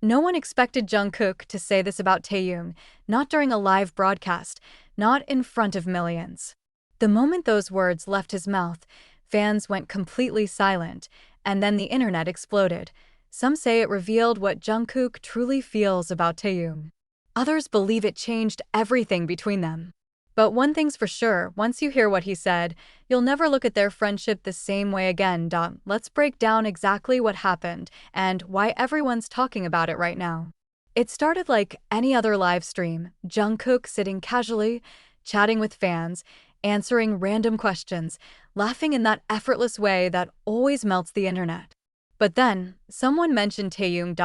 No one expected Jungkook to say this about Taehyung, not during a live broadcast, not in front of millions. The moment those words left his mouth, fans went completely silent, and then the internet exploded. Some say it revealed what Jungkook truly feels about Taehyung. Others believe it changed everything between them. But one thing's for sure, once you hear what he said, you'll never look at their friendship the same way again. Let's break down exactly what happened and why everyone's talking about it right now. It started like any other live stream, Jungkook sitting casually, chatting with fans, answering random questions, laughing in that effortless way that always melts the internet. But then, someone mentioned Taehyung.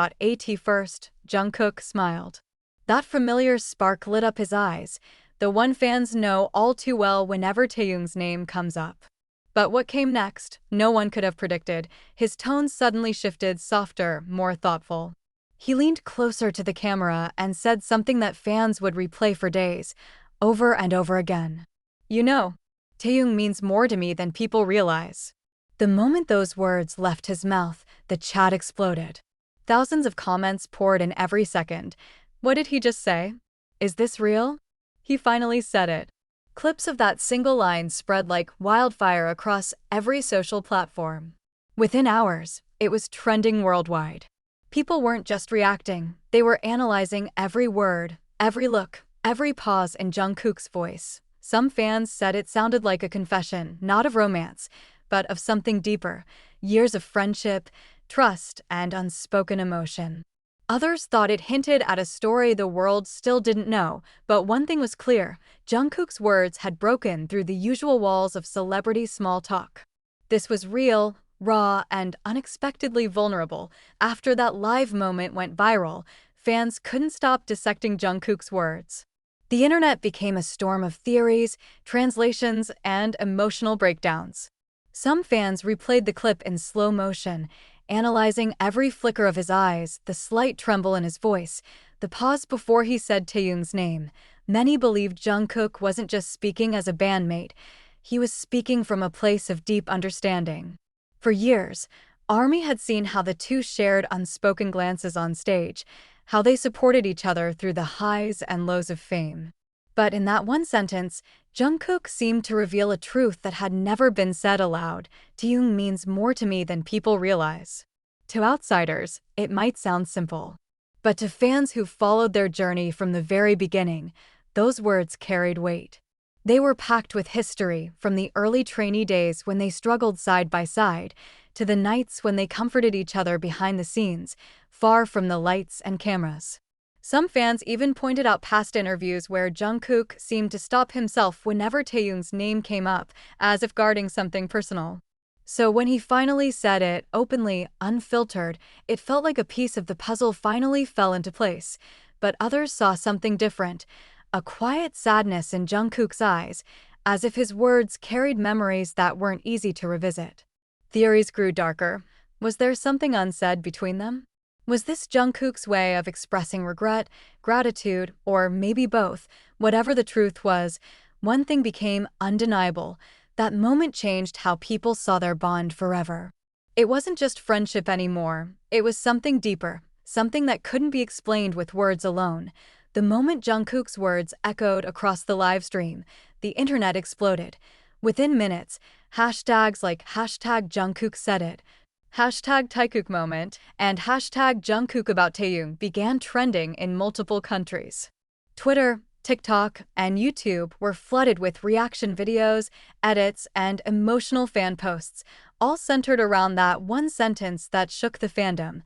First, Jungkook smiled. That familiar spark lit up his eyes, the one fans know all too well whenever Taehyung's name comes up. But what came next, no one could have predicted. His tone suddenly shifted, softer, more thoughtful. He leaned closer to the camera and said something that fans would replay for days, over and over again. You know, Taehyung means more to me than people realize. The moment those words left his mouth, the chat exploded. Thousands of comments poured in every second. What did he just say? Is this real? He finally said it. Clips of that single line spread like wildfire across every social platform. Within hours, it was trending worldwide. People weren't just reacting, they were analyzing every word, every look, every pause in Jungkook's voice. Some fans said it sounded like a confession, not of romance, but of something deeper, years of friendship, trust, and unspoken emotion. Others thought it hinted at a story the world still didn't know, but one thing was clear, Jungkook's words had broken through the usual walls of celebrity small talk. This was real, raw, and unexpectedly vulnerable. After that live moment went viral, fans couldn't stop dissecting Jungkook's words. The internet became a storm of theories, translations, and emotional breakdowns. Some fans replayed the clip in slow motion, analyzing every flicker of his eyes, the slight tremble in his voice, the pause before he said Taehyung's name. Many believed Jungkook wasn't just speaking as a bandmate, he was speaking from a place of deep understanding. For years, ARMY had seen how the two shared unspoken glances on stage, how they supported each other through the highs and lows of fame. But in that one sentence, Jungkook seemed to reveal a truth that had never been said aloud. Taehyung means more to me than people realize. To outsiders, it might sound simple. But to fans who followed their journey from the very beginning, those words carried weight. They were packed with history, from the early trainee days when they struggled side by side, to the nights when they comforted each other behind the scenes, far from the lights and cameras. Some fans even pointed out past interviews where Jungkook seemed to stop himself whenever Taehyung's name came up, as if guarding something personal. So when he finally said it, openly, unfiltered, it felt like a piece of the puzzle finally fell into place. But others saw something different, a quiet sadness in Jungkook's eyes, as if his words carried memories that weren't easy to revisit. Theories grew darker. Was there something unsaid between them? Was this Jungkook's way of expressing regret, gratitude, or maybe both? Whatever the truth was, one thing became undeniable. That moment changed how people saw their bond forever. It wasn't just friendship anymore. It was something deeper, something that couldn't be explained with words alone. The moment Jungkook's words echoed across the live stream, the internet exploded. Within minutes, hashtags like #Jungkook said it, #Taekook moment, and #Jungkook about Taehyung began trending in multiple countries. Twitter, TikTok, and YouTube were flooded with reaction videos, edits, and emotional fan posts, all centered around that one sentence that shook the fandom.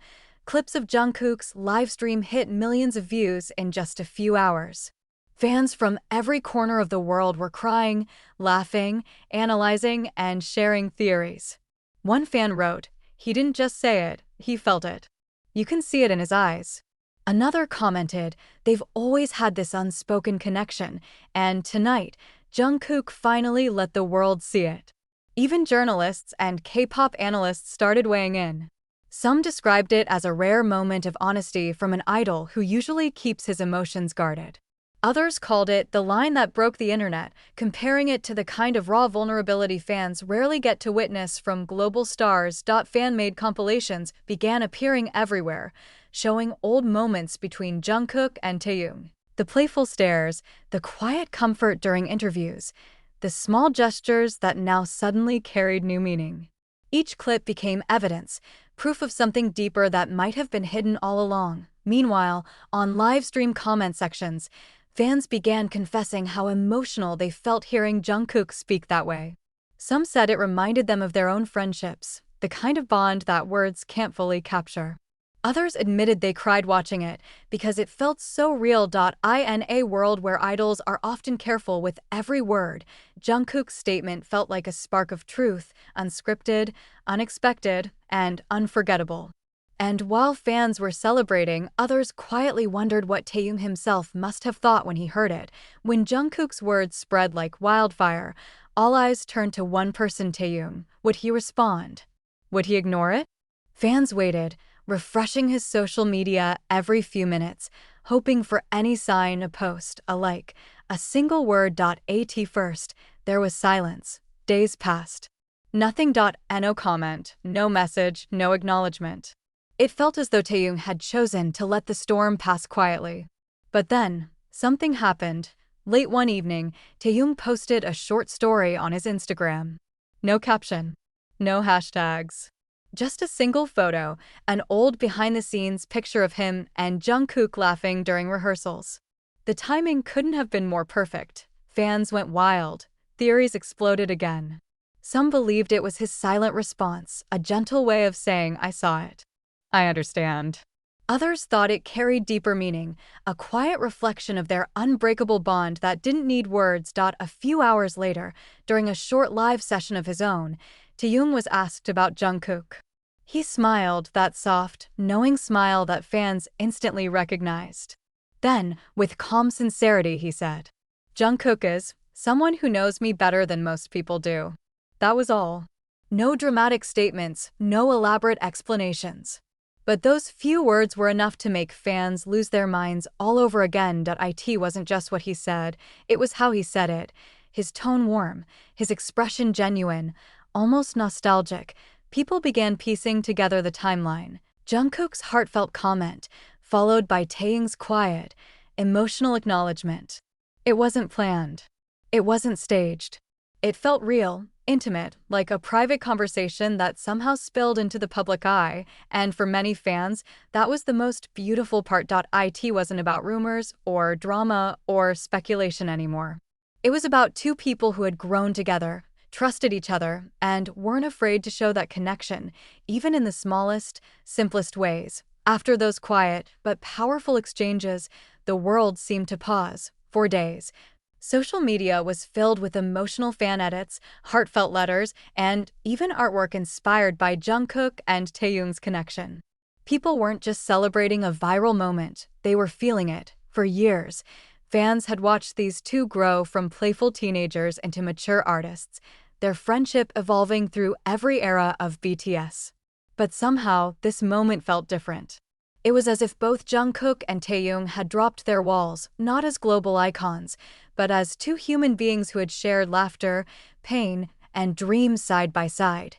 Clips of Jungkook's live stream hit millions of views in just a few hours. Fans from every corner of the world were crying, laughing, analyzing, and sharing theories. One fan wrote, "He didn't just say it, he felt it. You can see it in his eyes." Another commented, "They've always had this unspoken connection, and tonight, Jungkook finally let the world see it." Even journalists and K-pop analysts started weighing in. Some described it as a rare moment of honesty from an idol who usually keeps his emotions guarded. Others called it the line that broke the internet, comparing it to the kind of raw vulnerability fans rarely get to witness from global stars. Fan-made compilations began appearing everywhere, showing old moments between Jungkook and Taehyung. The playful stares, the quiet comfort during interviews, the small gestures that now suddenly carried new meaning. Each clip became evidence, proof of something deeper that might have been hidden all along. Meanwhile, on live stream comment sections, fans began confessing how emotional they felt hearing Jungkook speak that way. Some said it reminded them of their own friendships, the kind of bond that words can't fully capture. Others admitted they cried watching it because it felt so real. In a world where idols are often careful with every word, Jungkook's statement felt like a spark of truth, unscripted, unexpected, and unforgettable. And while fans were celebrating, others quietly wondered what Taehyung himself must have thought when he heard it. When Jungkook's words spread like wildfire, all eyes turned to one person, Taehyung. Would he respond? Would he ignore it? Fans waited, refreshing his social media every few minutes, hoping for any sign, a post, a like, a single word. At first, there was silence. Days passed. Nothing. No comment, no message, no acknowledgement. It felt as though Taehyung had chosen to let the storm pass quietly. But then, something happened. Late one evening, Taehyung posted a short story on his Instagram. No caption. No hashtags. Just a single photo, an old behind-the-scenes picture of him and Jungkook laughing during rehearsals. The timing couldn't have been more perfect. Fans went wild. Theories exploded again. Some believed it was his silent response, a gentle way of saying, "I saw it. I understand." Others thought it carried deeper meaning, a quiet reflection of their unbreakable bond that didn't need words. A few hours later, during a short live session of his own, Taehyung was asked about Jungkook. He smiled, that soft, knowing smile that fans instantly recognized. Then, with calm sincerity, he said, "Jungkook is someone who knows me better than most people do." That was all. No dramatic statements, no elaborate explanations. But those few words were enough to make fans lose their minds all over again. It wasn't just what he said, it was how he said it. His tone warm, his expression genuine, almost nostalgic. People began piecing together the timeline. Jungkook's heartfelt comment, followed by Taehyung's quiet, emotional acknowledgement. It wasn't planned. It wasn't staged. It felt real, intimate, like a private conversation that somehow spilled into the public eye, and for many fans, that was the most beautiful part. It wasn't about rumors or drama or speculation anymore. It was about two people who had grown together, trusted each other, and weren't afraid to show that connection, even in the smallest, simplest ways. After those quiet but powerful exchanges, the world seemed to pause. For days, social media was filled with emotional fan edits, heartfelt letters, and even artwork inspired by Jungkook and Taehyung's connection. People weren't just celebrating a viral moment, they were feeling it. For years, fans had watched these two grow from playful teenagers into mature artists, their friendship evolving through every era of BTS. But somehow, this moment felt different. It was as if both Jungkook and Taehyung had dropped their walls, not as global icons, but as two human beings who had shared laughter, pain, and dreams side by side.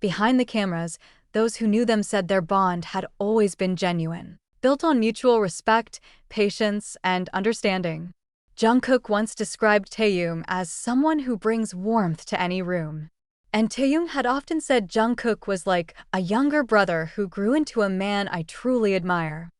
Behind the cameras, those who knew them said their bond had always been genuine, built on mutual respect, patience, and understanding. Jungkook once described Taehyung as someone who brings warmth to any room. And Taehyung had often said Jungkook was like a younger brother who grew into a man I truly admire.